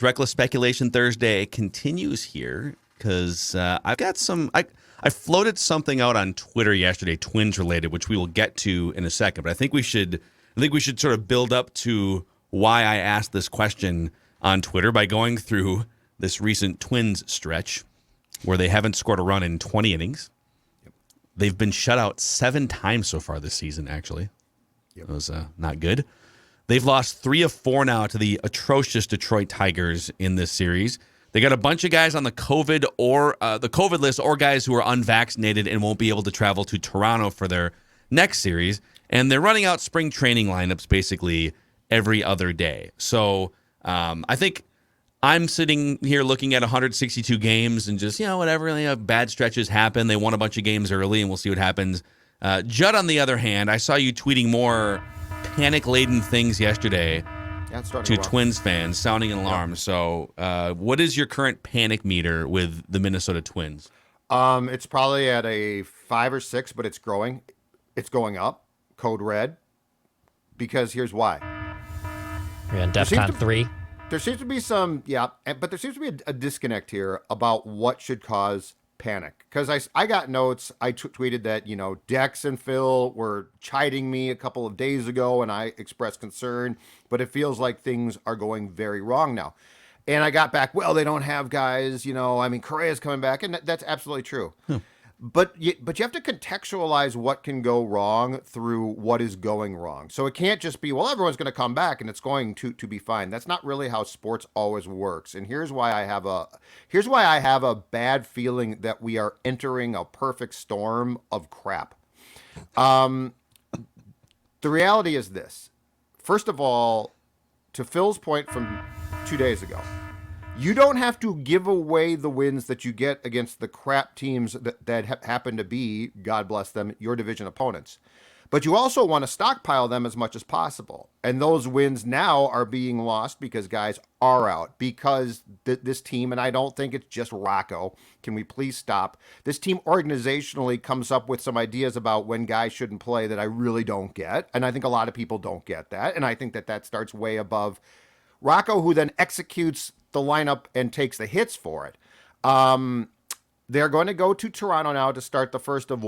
Reckless Speculation Thursday continues here because I've got some. I floated something out on Twitter yesterday, Twins related, which we will get to in a second. But I think we should sort of build up to why I asked this question on Twitter by going through this recent Twins stretch where they haven't scored a run in 20 innings. They've been shut out 7 times so far this season. Actually, it was not good. They've lost 3 of 4 now to the atrocious Detroit Tigers in this series. They got a bunch of guys on the COVID list, or guys who are unvaccinated and won't be able to travel to Toronto for their next series. And they're running out spring training lineups basically every other day. So I think I'm sitting here looking at 162 games and just, whatever. Bad stretches happen. They won a bunch of games early, and we'll see what happens. Judd, on the other hand, I saw you tweeting more panic-laden things yesterday to Twins fans, sounding an alarm. Yeah. So what is your current panic meter with the Minnesota Twins? It's probably at a 5 or 6, but it's growing. It's going up. Code red. Because here's why. We're in DEFCON 3. There seems to be but there seems to be a disconnect here about what should cause panic. Because I got notes. I tweeted that, Dex and Phil were chiding me a couple of days ago, and I expressed concern, but it feels like things are going very wrong now. And I got back, well, they don't have guys, Correa's coming back, and that's absolutely true. But you have to contextualize what can go wrong through what is going wrong. So it can't just be, well, everyone's going to come back and it's going to be fine. That's not really how sports always works. And here's why I have a bad feeling that we are entering a perfect storm of crap. The reality is this. First of all, to Phil's point from 2 days ago, you don't have to give away the wins that you get against the crap teams that happen to be, God bless them, your division opponents. But you also want to stockpile them as much as possible. And those wins now are being lost because guys are out. Because this team, and I don't think it's just Rocco, can we please stop? This team organizationally comes up with some ideas about when guys shouldn't play that I really don't get. And I think a lot of people don't get that. And I think that starts way above Rocco, who then executes the lineup and takes the hits for it. They're going to go to Toronto now to start the first of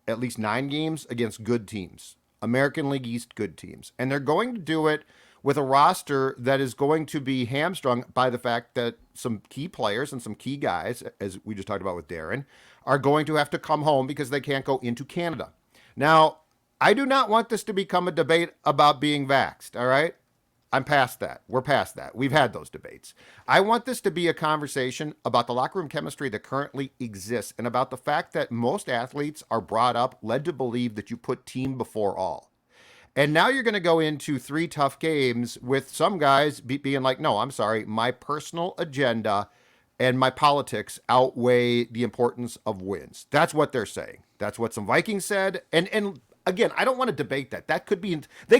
at least 9 games against good teams, American League East good teams. And they're going to do it with a roster that is going to be hamstrung by the fact that some key players and some key guys, as we just talked about with Darren, are going to have to come home because they can't go into Canada. Now, I do not want this to become a debate about being vaxxed, all right? I'm past that. We're past that. We've had those debates. I want this to be a conversation about the locker room chemistry that currently exists and about the fact that most athletes are brought up, led to believe that you put team before all. And now you're going to go into 3 tough games with some guys being like, no, I'm sorry, my personal agenda and my politics outweigh the importance of wins. That's what they're saying. That's what some Vikings said. And again, I don't want to debate that. They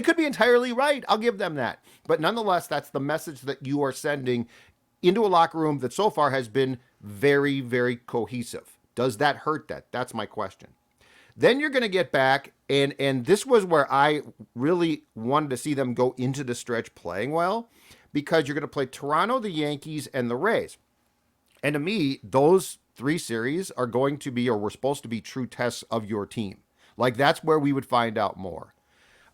could be entirely right. I'll give them that. But nonetheless, that's the message that you are sending into a locker room that so far has been very, very cohesive. Does that hurt that? That's my question. Then you're going to get back, and this was where I really wanted to see them go into the stretch playing well, because you're going to play Toronto, the Yankees, and the Rays. And to me, those 3 series are going to be, or were supposed to be, true tests of your team. Like, that's where we would find out more.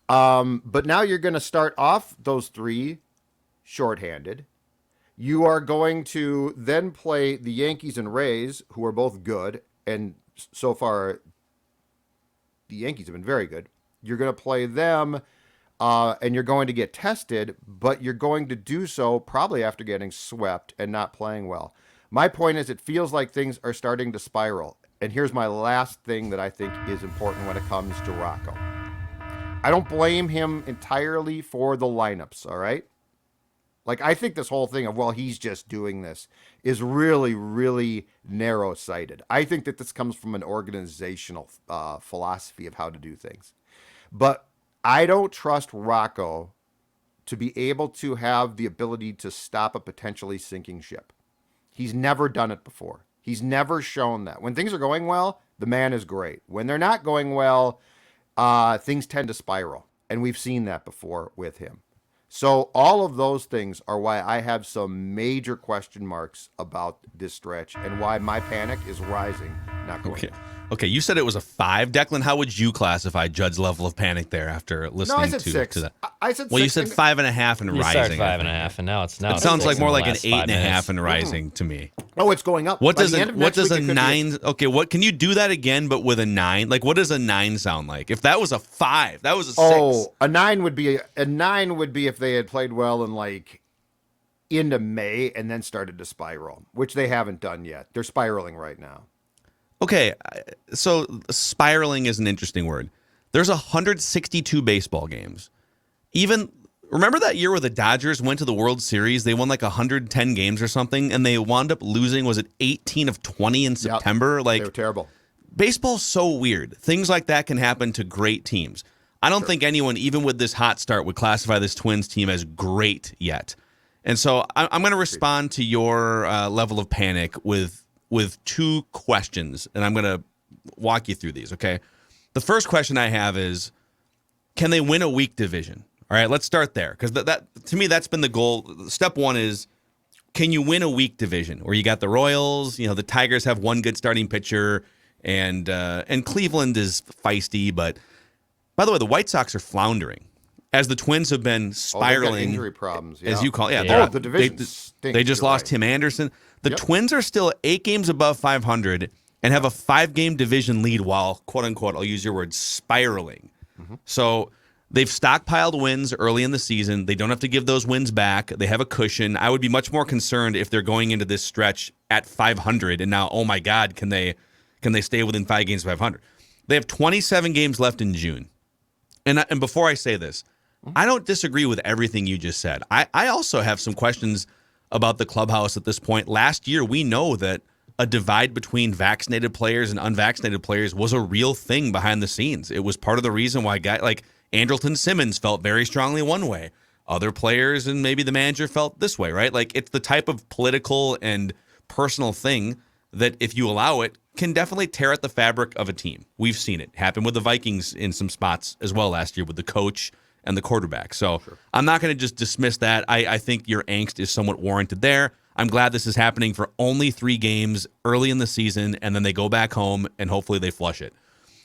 But now you're going to start off those 3 shorthanded. You are going to then play the Yankees and Rays, who are both good. And so far, the Yankees have been very good. You're going to play them, and you're going to get tested, but you're going to do so probably after getting swept and not playing well. My point is, it feels like things are starting to spiral. And here's my last thing that I think is important when it comes to Rocco. I don't blame him entirely for the lineups, all right? Like, I think this whole thing of, well, he's just doing this is really, really narrow-sighted. I think that this comes from an organizational philosophy of how to do things. But I don't trust Rocco to be able to have the ability to stop a potentially sinking ship. He's never done it before. He's never shown that. When things are going well, the man is great. When they're not going well, things tend to spiral. And we've seen that before with him. So all of those things are why I have some major question marks about this stretch and why my panic is rising, not going Okay. down. Okay, you said it was a 5. Declan, how would you classify Judd's level of panic there after listening No, I said to 6. to that? I said 6. Well, you said 5.5 and You rising. started I 5.5, think. and now it's It sounds six like in more the like an last 5 minutes. 8.5 and rising to me. Oh, it's going up. What By does the a end of what next does week, a it could be 9? Okay, what can you do that again, but with a 9? Like, what does a 9 sound like? If that was a 5, that was a 6. Oh, a 9 would be if they had played well in like into May and then started to spiral, which they haven't done yet. They're spiraling right now. Okay, so spiraling is an interesting word. There's 162 baseball games. Even remember that year where the Dodgers went to the World Series? They won like 110 games or something, and they wound up losing. Was it 18 of 20 in September? Yep, Like, they were terrible. baseball's so weird. Things like that can happen to great teams. I don't think anyone, even with this hot start, would classify this Twins team as great yet. And so I'm going to respond to your level of panic with 2 questions, and I'm going to walk you through these, okay? The first question I have is, can they win a weak division? All right, let's start there, because that to me, that's been the goal. Step 1 is, can you win a weak division where you got the Royals, the Tigers have one good starting pitcher, and Cleveland is feisty, but by the way, the White Sox are floundering as the Twins have been spiraling. They've got injury problems, as you call it. Yeah, Yeah. The division stinks. they just You're lost right. Tim Anderson. The Yep. Twins are still 8 games above 500 and have a 5-game division lead while, quote unquote, I'll use your word, spiraling. So they've stockpiled wins early in the season. They don't have to give those wins back. They have a cushion. I would be much more concerned if they're going into this stretch at 500 and now, oh my God, can they stay within 5 games of 500? They have 27 games left in June. And before I say this, I don't disagree with everything you just said. I also have some questions about the clubhouse at this point. Last year, we know that a divide between vaccinated players and unvaccinated players was a real thing behind the scenes. It was part of the reason why guys like Andrelton Simmons felt very strongly one way. Other players and maybe the manager felt this way, right? Like, it's the type of political and personal thing that, if you allow it, can definitely tear at the fabric of a team. We've seen it happen with the Vikings in some spots as well last year with the coach and the quarterback. So I'm not going to just dismiss that. I think your angst is somewhat warranted there. I'm glad this is happening for only 3 games early in the season, and then they go back home and hopefully they flush it.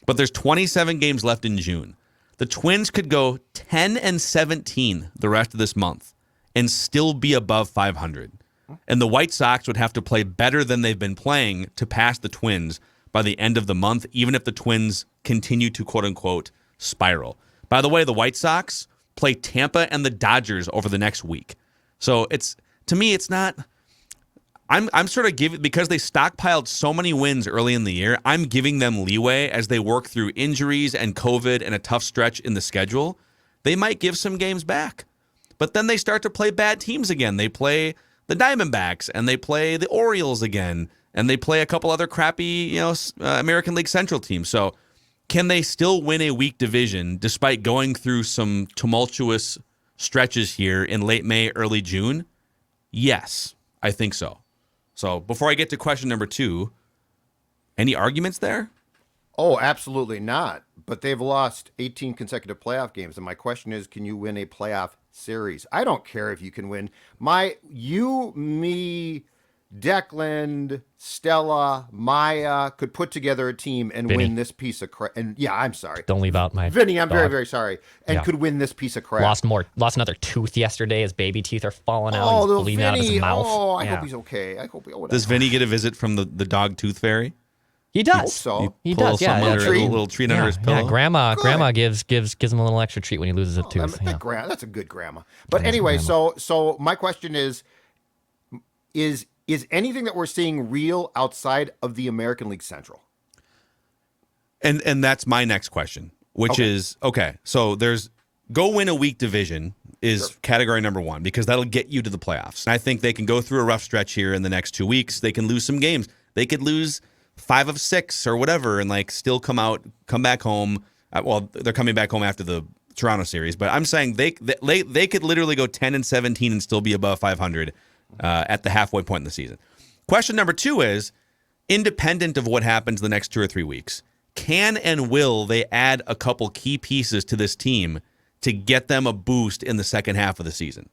But there's 27 games left in June. The Twins could go 10-17 the rest of this month and still be above 500. And the White Sox would have to play better than they've been playing to pass the Twins by the end of the month, even if the Twins continue to, quote unquote, spiral. By the way, the White Sox play Tampa and the Dodgers over the next week. So to me, it's not. I'm sort of giving, because they stockpiled so many wins early in the year, I'm giving them leeway as they work through injuries and COVID and a tough stretch in the schedule. They might give some games back, but then they start to play bad teams again. They play the Diamondbacks and they play the Orioles again, and they play a couple other crappy, American League Central teams. So can they still win a weak division despite going through some tumultuous stretches here in late May, early June? Yes, I think so. So before I get to question number 2, any arguments there? Oh, absolutely not. But they've lost 18 consecutive playoff games. And my question is, can you win a playoff series? I don't care if you can win. Me, Declan, Stella, Maya could put together a team and Vinny. win this piece of crap. And yeah, I'm sorry. Don't leave out my Vinny, I'm very, dog. very sorry. And Yeah. could win this piece of crap. Lost another tooth yesterday. His baby teeth are falling out. Oh, He's little bleeding out of his Vinny. mouth. Oh, I Yeah. hope he's okay. I hope Does Vinny get a visit from the dog tooth fairy? He hope does. so. He Pull does. Yeah. something under, treat. a little treat under his Yeah, pillow? grandma Good. gives him a little extra treat when he loses a tooth. Yeah. That's a good grandma. But That is anyway, grandma. so my question is anything that we're seeing real outside of the American League Central? And that's my next question, which Okay. is, okay, so there's go win a weak division is category number 1, because that'll get you to the playoffs. And I think they can go through a rough stretch here in the next 2 weeks. They can lose some games. They could lose 5 of 6 or whatever and still come back home. Well, they're coming back home after the Toronto series, but I'm saying they could literally go 10-17 and still be above 500 at the halfway point in the season. Question number 2 is, independent of what happens the next 2 or 3 weeks, can and will they add a couple key pieces to this team to get them a boost in the second half of the season.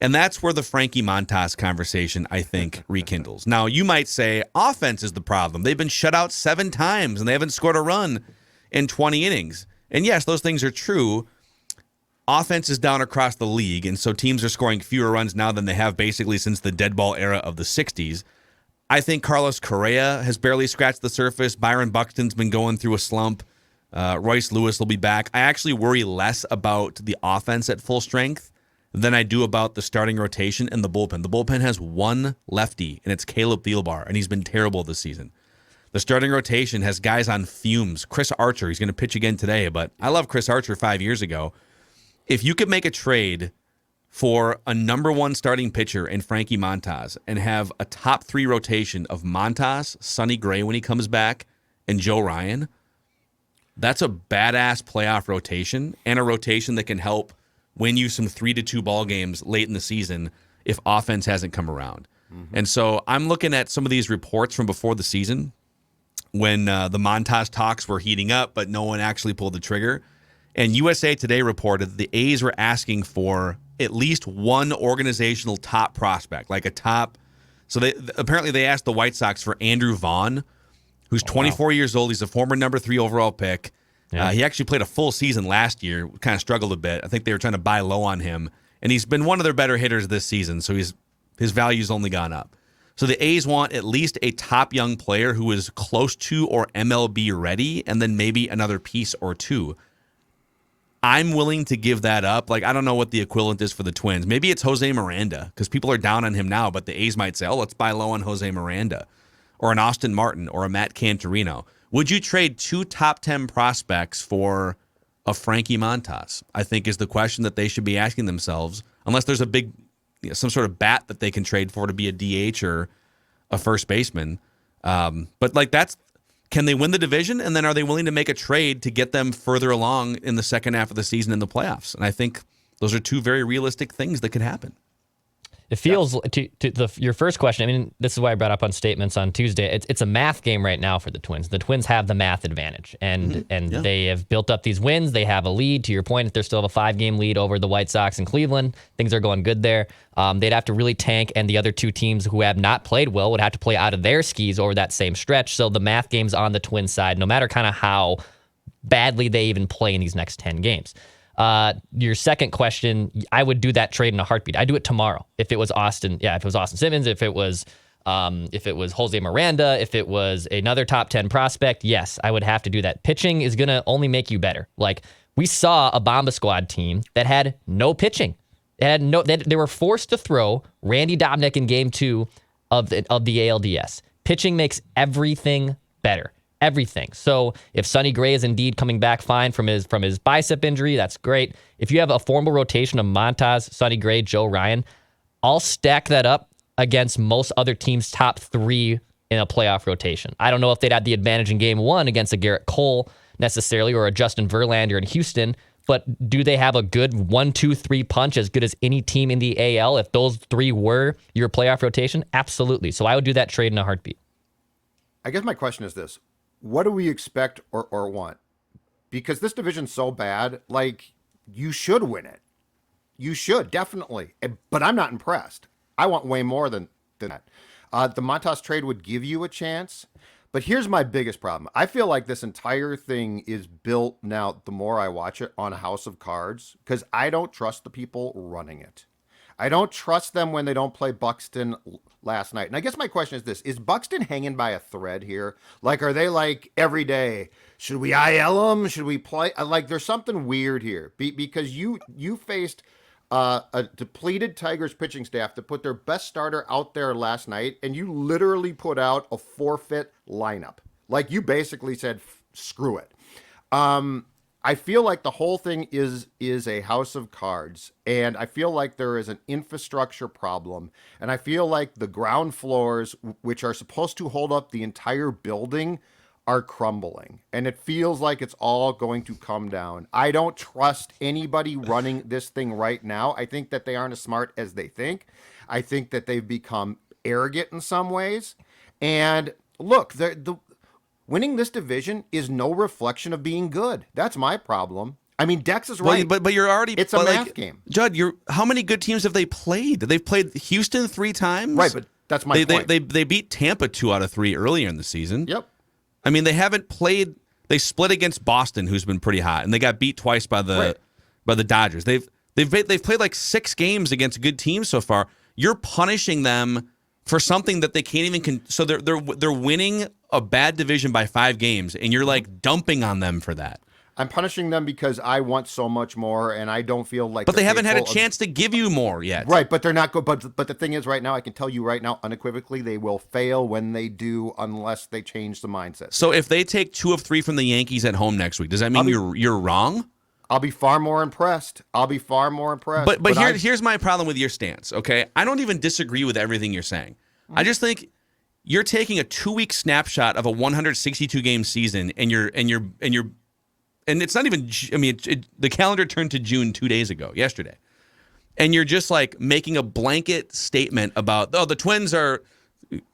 And that's where the Frankie Montas conversation, I think, rekindles. Now, you might say offense is the problem. They've been shut out 7 times, and they haven't scored a run in 20 innings. And yes, those things are true. Offense is down across the league, and so teams are scoring fewer runs now than they have basically since the dead ball era of the 60s. I think Carlos Correa has barely scratched the surface. Byron Buxton's been going through a slump. Royce Lewis will be back. I actually worry less about the offense at full strength than I do about the starting rotation and the bullpen. The bullpen has one lefty, and it's Caleb Thielbar, and he's been terrible this season. The starting rotation has guys on fumes. Chris Archer, he's going to pitch again today, but I love Chris Archer 5 years ago. If you could make a trade for a number 1 starting pitcher in Frankie Montas and have a top 3 rotation of Montas, Sonny Gray when he comes back, and Joe Ryan, that's a badass playoff rotation and a rotation that can help win you some 3-2 ball games late in the season if offense hasn't come around. Mm-hmm. And so I'm looking at some of these reports from before the season when the Montas talks were heating up, but no one actually pulled the trigger. And USA Today reported that the A's were asking for at least one organizational top prospect, like a top. So apparently they asked the White Sox for Andrew Vaughn, who's 24 years old. He's a former number 3 overall pick. Yeah. He actually played a full season last year, kind of struggled a bit. I think they were trying to buy low on him, and he's been one of their better hitters this season, so his value's only gone up. So the A's want at least a top young player who is close to or MLB ready, and then maybe another piece or 2. I'm willing to give that up. Like, I don't know what the equivalent is for the Twins. Maybe it's Jose Miranda, because people are down on him now, but the A's might say, oh, let's buy low on Jose Miranda, or an Austin Martin, or a Matt Cantorino. Would you trade 2 top 10 prospects for a Frankie Montas? I think is the question that they should be asking themselves, unless there's a big, some sort of bat that they can trade for to be a DH or a first baseman. But like can they win the division? And then are they willing to make a trade to get them further along in the second half of the season in the playoffs? And I think those are 2 very realistic things that could happen. It feels your first question. I mean, this is why I brought up on statements on Tuesday. It's a math game right now for the Twins. The Twins have the math advantage, and they have built up these wins. They have a lead. To your point, they're still have a 5-game lead over the White Sox and Cleveland. Things are going good there. They'd have to really tank, and the other 2 teams who have not played well would have to play out of their skis over that same stretch. So the math game's on the Twins side, no matter kind of how badly they even play in these next 10 games. Your second question, I would do that trade in a heartbeat. I'd do it tomorrow. If it was Austin Simmons, if it was Jose Miranda, if it was another top 10 prospect, yes, I would have to do that. Pitching is going to only make you better. Like, we saw a Bomba Squad team that had no pitching. They were forced to throw Randy Dobnak in game 2 of the ALDS. Pitching makes everything better. Everything. So if Sonny Gray is indeed coming back fine from his bicep injury, that's great. If you have a formal rotation of Montas, Sonny Gray, Joe Ryan, I'll stack that up against most other teams' top 3 in a playoff rotation. I don't know if they'd have the advantage in game 1 against a Garrett Cole necessarily, or a Justin Verlander in Houston, but do they have a good 1-2-3 punch, as good as any team in the AL if those 3 were your playoff rotation? Absolutely. So I would do that trade in a heartbeat. I guess my question is this. What do we expect or want? Because this division's so bad, like, you should win it. You should, definitely. But I'm not impressed. I want way more than that. The Montas trade would give you a chance. But here's my biggest problem. I feel like this entire thing is built now, the more I watch it, on a house of cards, because I don't trust the people running it. I don't trust them when they don't play Buxton last night. And I guess my question is this. Is Buxton hanging by a thread here? Like, are they like every day, should we IL him? Should we play? Like, there's something weird here because you faced a depleted Tigers pitching staff that put their best starter out there last night, and you literally put out a forfeit lineup. Like, you basically said, screw it. I feel like the whole thing is a house of cards, and I feel like there is an infrastructure problem, and I feel like the ground floors, which are supposed to hold up the entire building, are crumbling, and it feels like it's all going to come down. I don't trust anybody running this thing right now. I think that they aren't as smart as they think. I think that they've become arrogant in some ways, and look, winning this division is no reflection of being good. That's my problem. I mean, Dex is right. But you're already. It's a math game. Judd, how many good teams have they played? They've played Houston 3 times. Right, but that's my point. They beat Tampa 2 out of 3 earlier in the season. Yep. I mean, they haven't played. They split against Boston, who's been pretty hot, and they got beat twice by the Dodgers. They've played like 6 games against good teams so far. You're punishing them for something that they can't even. So they're winning a bad division by 5 games, and you're like dumping on them for that. I'm punishing them because I want so much more, and I don't feel like. But they haven't had a chance to give you more yet. Right, but they're not good. But the thing is, right now, I can tell you right now, unequivocally, they will fail when they do, unless they change the mindset. So if they take 2 of 3 from the Yankees at home next week, does that mean you're wrong? I'll be far more impressed. But here's my problem with your stance. Okay, I don't even disagree with everything you're saying. I just think you're taking a 2-week snapshot of a 162 game season, and it's not even. I mean, the calendar turned to June 2 days ago, yesterday, and you're just like making a blanket statement about the Twins are.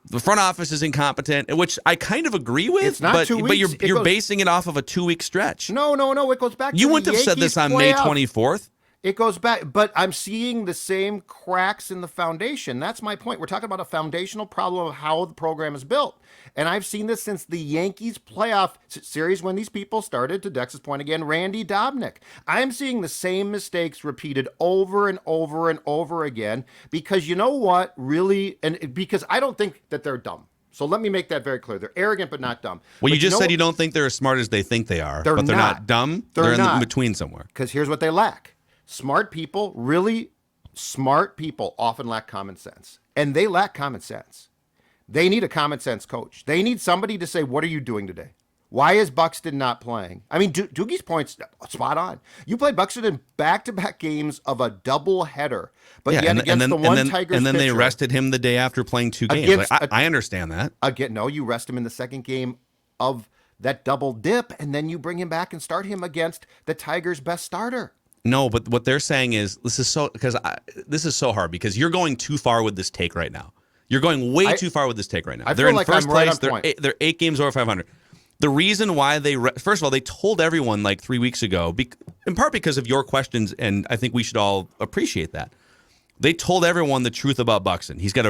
The front office is incompetent, which I kind of agree with. It's not 2 weeks. But you're basing it off of a 2-week stretch. No. It goes back. You to wouldn't have said this on May 24th. It goes back, but I'm seeing the same cracks in the foundation. That's my point. We're talking about a foundational problem of how the program is built. And I've seen this since the Yankees playoff series when these people started, to Dex's point again, Randy Dobnik. I'm seeing the same mistakes repeated over and over and over again because you know what, really, and because I don't think that they're dumb. So let me make that very clear. They're arrogant, but not dumb. Well, but you just said you don't think they're as smart as they think they are, but they're not dumb. They're in between somewhere. Because here's what they lack. Smart people, really smart people, often lack common sense. And they lack common sense. They need a common sense coach. They need somebody to say, what are you doing today? Why is Buxton not playing? I mean, Doogie's point's spot on. You played Buxton in back-to-back games of a doubleheader, but yet against the one Tigers and then pitcher, they rested him the day after playing 2 games. I understand that. No, you rest him in the second game of that double dip, and then you bring him back and start him against the Tigers' best starter. No, but what they're saying is this is so hard because you're going too far with this take right now. You're going way too far with this take right now. They're in first place. They're 8 games over 500. The reason why first of all, they told everyone like 3 weeks ago, in part because of your questions, and I think we should all appreciate that. They told everyone the truth about Buxton. He's got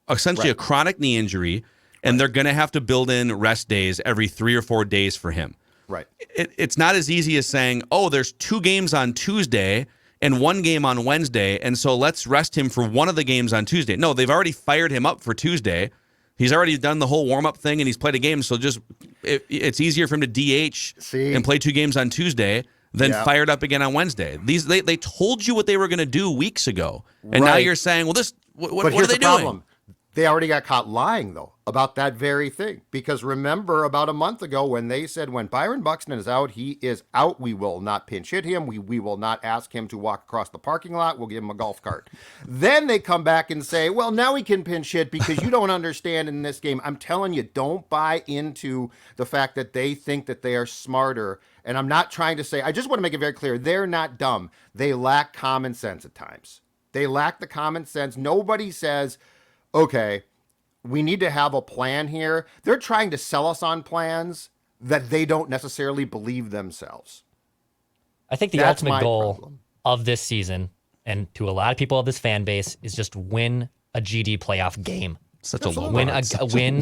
essentially a chronic knee injury, and they're going to have to build in rest days every 3 or 4 days for him. Right. It's not as easy as saying, there's 2 games on Tuesday and 1 game on Wednesday, and so let's rest him for one of the games on Tuesday. No, they've already fired him up for Tuesday. He's already done the whole warm-up thing, and he's played a game, so it's easier for him to DH and play 2 games on Tuesday than fired up again on Wednesday. They told you what they were going to do weeks ago, and now you're saying, what are they doing? Problem. They already got caught lying, though, about that very thing. Because remember about a month ago when they said when Byron Buxton is out, he is out. We will not pinch hit him. We will not ask him to walk across the parking lot. We'll give him a golf cart. Then they come back and say, well, now we can pinch hit because you don't understand in this game. I'm telling you, don't buy into the fact that they think that they are smarter. And I'm not trying to say, I just want to make it very clear. They're not dumb. They lack common sense at times. They lack the common sense. Nobody says, okay, we need to have a plan here. They're trying to sell us on plans that they don't necessarily believe themselves. I think the ultimate goal of this season, and to a lot of people of this fan base, is just win a GD playoff game. Such a low bar.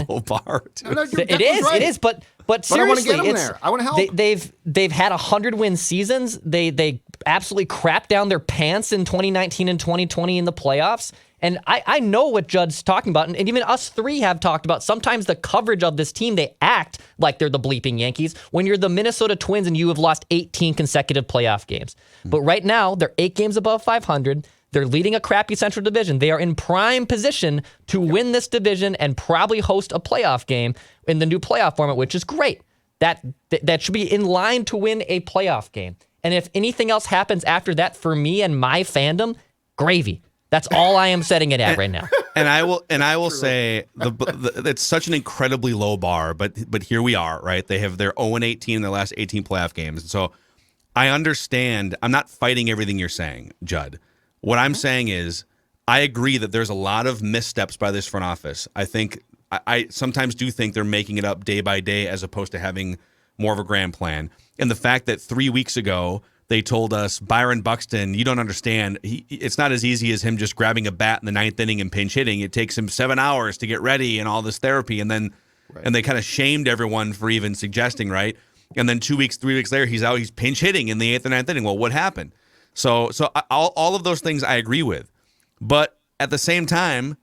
Low bar. It is. But seriously, I want to get them there. I want to help. They've had 100-win seasons. They absolutely crapped down their pants in 2019 and 2020 in the playoffs. And I know what Judd's talking about, and even us 3 have talked about. Sometimes the coverage of this team, they act like they're the bleeping Yankees when you're the Minnesota Twins and you have lost 18 consecutive playoff games. But right now, they're 8 games above 500. They're leading a crappy Central Division. They are in prime position to win this division and probably host a playoff game in the new playoff format, which is great. That should be in line to win a playoff game. And if anything else happens after that for me and my fandom, gravy. That's all I am setting it at right now. And I will say it's such an incredibly low bar, but here we are, right? They're 0-18 in their last 18 playoff games. So I understand. I'm not fighting everything you're saying, Judd. What I'm saying is I agree that there's a lot of missteps by this front office. I think I sometimes do think they're making it up day by day as opposed to having more of a grand plan. And the fact that 3 weeks ago they told us, Byron Buxton, you don't understand. It's not as easy as him just grabbing a bat in the ninth inning and pinch hitting. It takes him 7 hours to get ready and all this therapy. And then, and they kind of shamed everyone for even suggesting, right? And then 2 weeks, 3 weeks later, he's pinch hitting in the eighth or ninth inning. Well, what happened? So all of those things I agree with. But at the same time,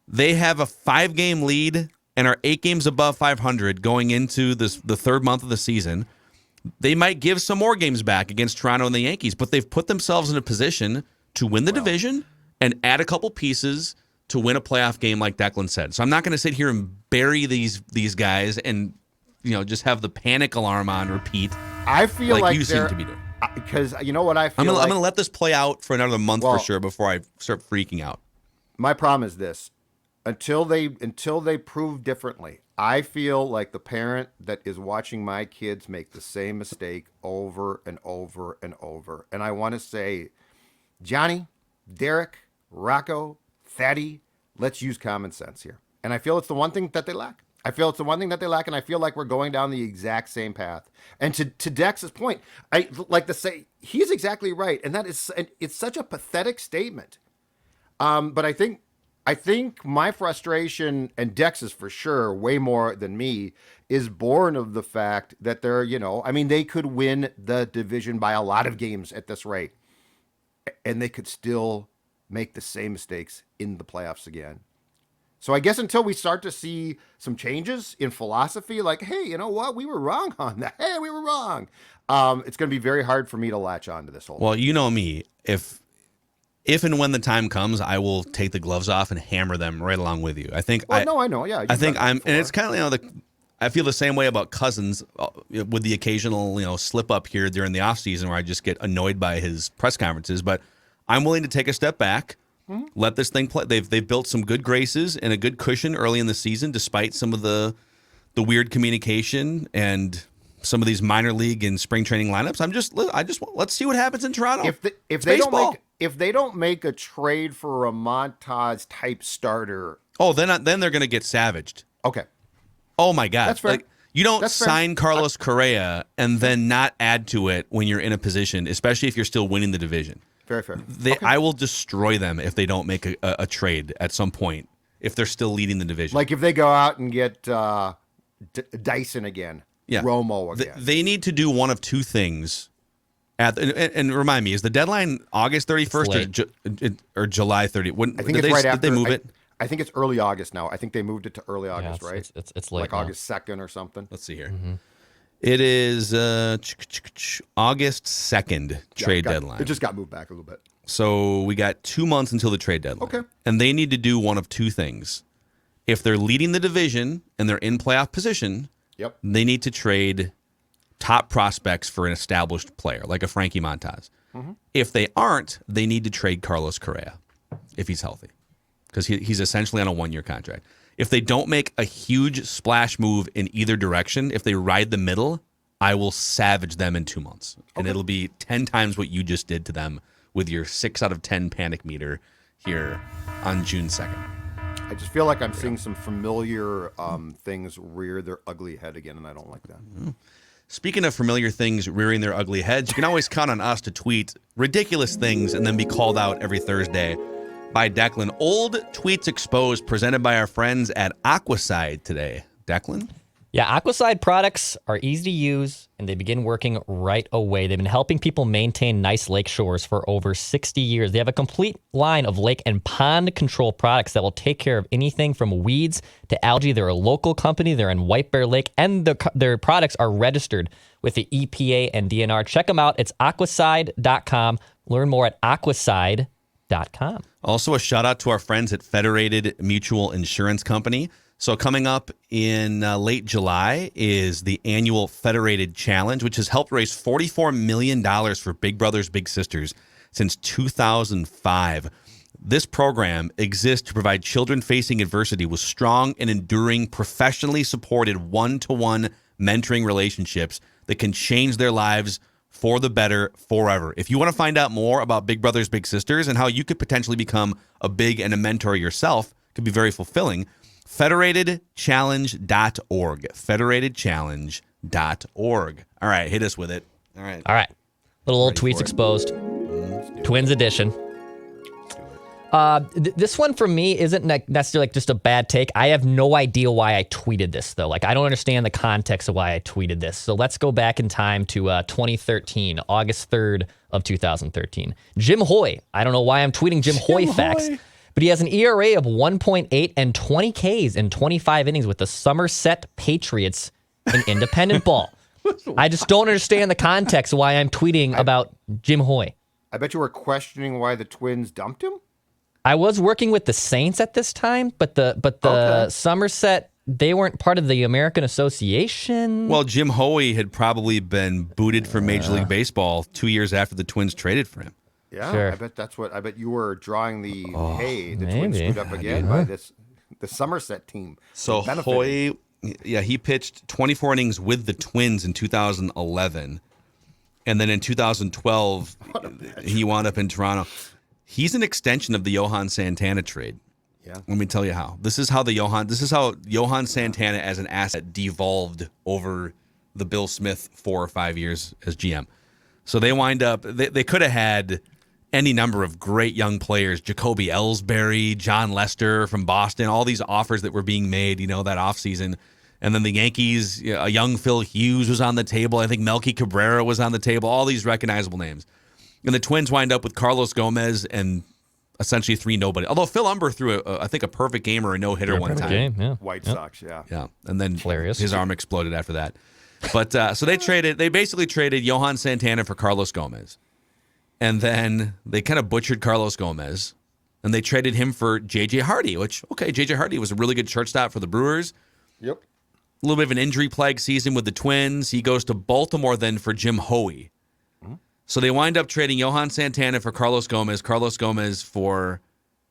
they have a 5-game lead and are 8 games above 500 going into the third month of the season. They might give some more games back against Toronto and the Yankees, but they've put themselves in a position to win the division and add a couple pieces to win a playoff game, like Declan said. So I'm not going to sit here and bury these guys and just have the panic alarm on repeat. I feel like you seem to be doing. Because you know what I feel. I'm going to let this play out for another month for sure before I start freaking out. My problem is this: until they prove differently, I feel like the parent that is watching my kids make the same mistake over and over and over. And I want to say, Johnny, Derek, Rocco, Thaddy, let's use common sense here. And I feel it's the one thing that they lack. And I feel like we're going down the exact same path. And to Dex's point, I like to say he's exactly right, and it's such a pathetic statement. But I think my frustration, and Dex's for sure, way more than me, is born of the fact that they could win the division by a lot of games at this rate, and they could still make the same mistakes in the playoffs again. So I guess until we start to see some changes in philosophy, like, hey, you know what? We were wrong on that. Hey, we were wrong. It's going to be very hard for me to latch on to this whole thing. Well, you know me. If and when the time comes, I will take the gloves off and hammer them right along with you. I think. I know. Yeah. I think and it's kind of I feel the same way about Cousins with the occasional slip up here during the offseason where I just get annoyed by his press conferences. But I'm willing to take a step back. Let this thing play. They've built some good graces and a good cushion early in the season, despite some of the weird communication and some of these minor league and spring training lineups. Let's see what happens in Toronto. If they don't make a trade for a Montas type starter, then they're going to get savaged. Okay. Oh my God, that's fair. You don't sign Carlos Correa and then not add to it when you're in a position, especially if you're still winning the division. Very fair. I will destroy them if they don't make a trade at some point, if they're still leading the division. Like if they go out and get Dyson again, Romo again. They need to do one of two things. And remind me, is the deadline August 31st or July 30th? I think it's right after. Did they move it? I think it's early August now. I think they moved it to early August, right? It's late like now. August 2nd or something. Let's see here. Mm-hmm. It is August 2nd trade deadline. It just got moved back a little bit. So we got 2 months until the trade deadline. Okay. And they need to do one of two things. If they're leading the division and they're in playoff position, they need to trade top prospects for an established player, like a Frankie Montas. Mm-hmm. If they aren't, they need to trade Carlos Correa if he's healthy, because he's essentially on a 1-year contract. If they don't make a huge splash move in either direction, if they ride the middle, I will savage them in 2 months. And it'll be 10 times what you just did to them with your 6 out of 10 panic meter here on June 2nd. I just feel like I'm seeing some familiar things rear their ugly head again, and I don't like that. Mm-hmm. Speaking of familiar things rearing their ugly heads, you can always count on us to tweet ridiculous things and then be called out every Thursday by Declan. Old Tweets Exposed, presented by our friends at Aquaside today. Declan? Yeah, Aquaside products are easy to use, and they begin working right away. They've been helping people maintain nice lake shores for over 60 years. They have a complete line of lake and pond control products that will take care of anything from weeds to algae. They're a local company. They're in White Bear Lake, and their products are registered with the EPA and DNR. Check them out. It's aquaside.com. Learn more at aquaside.com. Also, a shout out to our friends at Federated Mutual Insurance Company. So coming up in late July is the annual Federated Challenge, which has helped raise $44 million for Big Brothers Big Sisters since 2005. This program exists to provide children facing adversity with strong and enduring, professionally supported one-to-one mentoring relationships that can change their lives for the better forever. If you want to find out more about Big Brothers Big Sisters and how you could potentially become a big and a mentor yourself, could be very fulfilling, federatedchallenge.org. Federatedchallenge.org. All right, hit us with it. All right. Little Ready tweets for it. exposed. Let's do Twins edition. This one for me isn't necessarily like just a bad take. I have no idea why I tweeted this though. Like I don't understand the context of why I tweeted this. So let's go back in time to 2013, August 3rd of 2013. Jim Hoy. I don't know why I'm tweeting Jim Hoy facts, but he has an ERA of 1.8 and 20 Ks in 25 innings with the Somerset Patriots in independent ball. I just don't understand the context of why I'm tweeting about Jim Hoy. I bet you were questioning why the Twins dumped him. I was working with the Saints at this time, but the Okay. Somerset, they weren't part of the American Association. Well, Jim Hoey had probably been booted from Major League Baseball 2 years after the Twins traded for him. Yeah, Sure. I bet you were drawing the the Twins maybe. screwed up again by the Somerset team. So They benefited. Hoy, he pitched 24 innings with the Twins in 2011. And then in 2012, he wound up in Toronto. He's an extension of the Johan Santana trade. Yeah. Let me tell you how. This is how Johan Santana as an asset devolved over the Bill Smith 4 or 5 years as GM. So they wind up, they could have had any number of great young players, Jacoby Ellsbury, John Lester from Boston, all these offers that were being made, that offseason. And then the Yankees, a young Phil Hughes was on the table. I think Melky Cabrera was on the table, all these recognizable names. And the Twins wind up with Carlos Gomez and essentially 3 nobody. Although Phil Umber threw, I think, a perfect game or a no-hitter one time. Game, yeah. White Sox, yeah. Yeah, and then Hilarious. his arm exploded after that. But so they basically traded Johan Santana for Carlos Gomez. And then they kind of butchered Carlos Gomez. And they traded him for J.J. Hardy, which, J.J. Hardy was a really good shortstop for the Brewers. Yep. A little bit of an injury-plagued season with the Twins. He goes to Baltimore then for Jim Hoey. So they wind up trading Johan Santana for Carlos Gomez for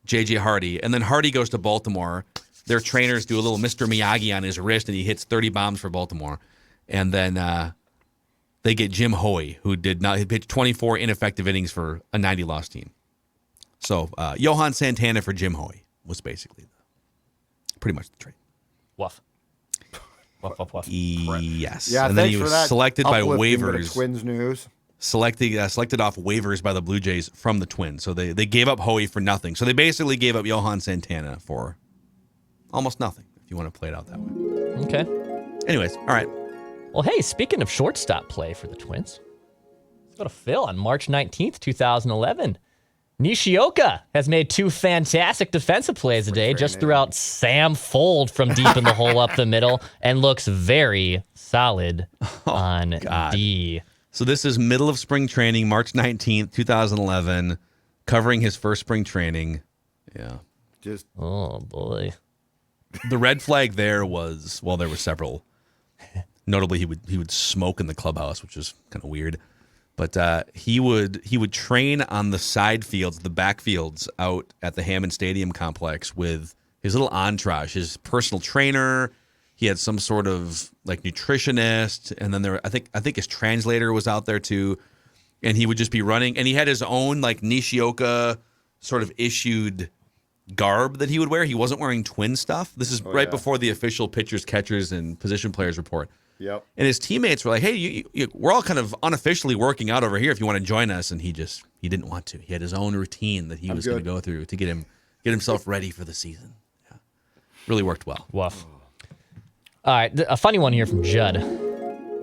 J.J. Hardy, and then Hardy goes to Baltimore. Their trainers do a little Mr. Miyagi on his wrist, and he hits 30 bombs for Baltimore. And then they get Jim Hoey, who he pitched 24 ineffective innings for a 90-loss team. So Johan Santana for Jim Hoey was basically pretty much the trade. Woof. Woof, woof, woof. Yes. Yeah, and then thanks he for was that selected by uplifting bit of waivers. Twins news. Selected off waivers by the Blue Jays from the Twins. So they gave up Hoey for nothing. So they basically gave up Johan Santana for almost nothing, if you want to play it out that way. Okay. Anyways, all right. Well, hey, speaking of shortstop play for the Twins, let's go to Phil on March 19th, 2011. Nishioka has made 2 fantastic defensive plays today, just threw out Sam Fold from deep in the hole up the middle and looks very solid on God. D. So this is middle of spring training, March 19th, 2011, covering his first spring training. Yeah. Just Oh, boy. The red flag there was, well, there were several. Notably, he would smoke in the clubhouse, which is kind of weird. But he would train on the side fields, the back fields out at the Hammond Stadium complex with his little entourage, his personal trainer. He had some sort of like nutritionist, and then I think his translator was out there too. And he would just be running, and he had his own like Nishioka sort of issued garb that he would wear. He wasn't wearing Twin stuff. This is right before the official pitchers, catchers, and position players report. Yep. And his teammates were like, "Hey, we're all kind of unofficially working out over here. If you want to join us," and he didn't want to. He had his own routine that he was going to go through to get himself ready for the season. Yeah, really worked well. Woof. All right, a funny one here from Judd,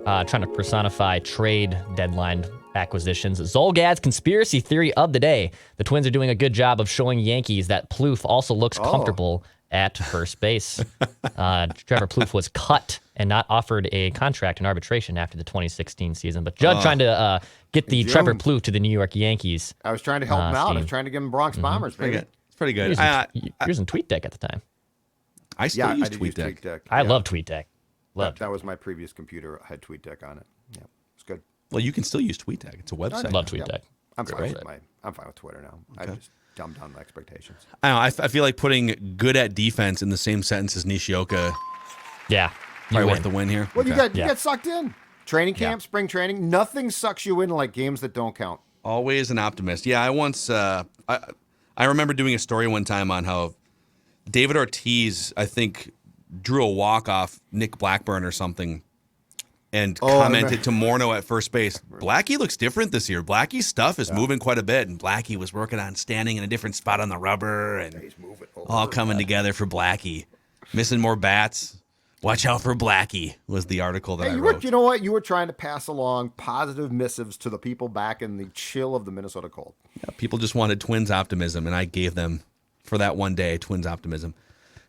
trying to personify trade deadline acquisitions. Zolgad's conspiracy theory of the day. The Twins are doing a good job of showing Yankees that Plouffe also looks comfortable at first base. Trevor Plouffe was cut and not offered a contract in arbitration after the 2016 season. But Judd trying to get the Trevor Plouffe to the New York Yankees. I was trying to help him out. I was scheme. trying to give him Bronx Bombers, baby. It's pretty good. Using TweetDeck at the time. I still Yeah, use I did use TweetDeck. TweetDeck. I Yeah. love TweetDeck. Loved. That was my previous computer. I had TweetDeck on it. Yeah, it's good. Well, you can still use TweetDeck. It's a website. Love TweetDeck. I'm fine Great. with I'm fine with Twitter now. I just dumbed down my expectations. I don't know. I feel like putting good at defense in the same sentence as Nishioka Yeah. probably win. worth the win here. Well, you Okay. get sucked in. Training camp, spring training, nothing sucks you in like games that don't count. Always an optimist. Yeah, I once I remember doing a story one time on how David Ortiz, I think, drew a walk off Nick Blackburn or something and commented to Morneau at first base, Blackie looks different this year. Blackie's stuff is moving quite a bit, and Blackie was working on standing in a different spot on the rubber, and He's moving all coming together for Blackie. Missing more bats. Watch out for Blackie was the article that I wrote. You know what? You were trying to pass along positive missives to the people back in the chill of the Minnesota cold. Yeah, people just wanted Twins optimism, and I gave them, for that one day, Twins optimism.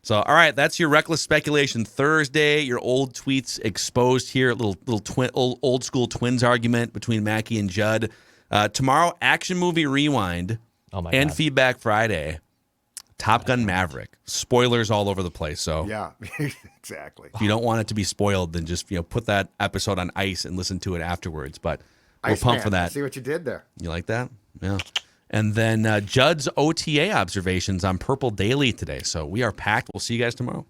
So, all right, that's your Reckless Speculation Thursday. Your old tweets exposed here. Old school Twins argument between Mackie and Judd. Tomorrow, Action Movie Rewind and Feedback Friday. Top Gun Maverick. Spoilers all over the place. So yeah, exactly. If you don't want it to be spoiled, then just put that episode on ice and listen to it afterwards. But we're pumped for that. I see what you did there. You like that? Yeah. And then Judd's OTA observations on Purple Daily today. So we are packed. We'll see you guys tomorrow.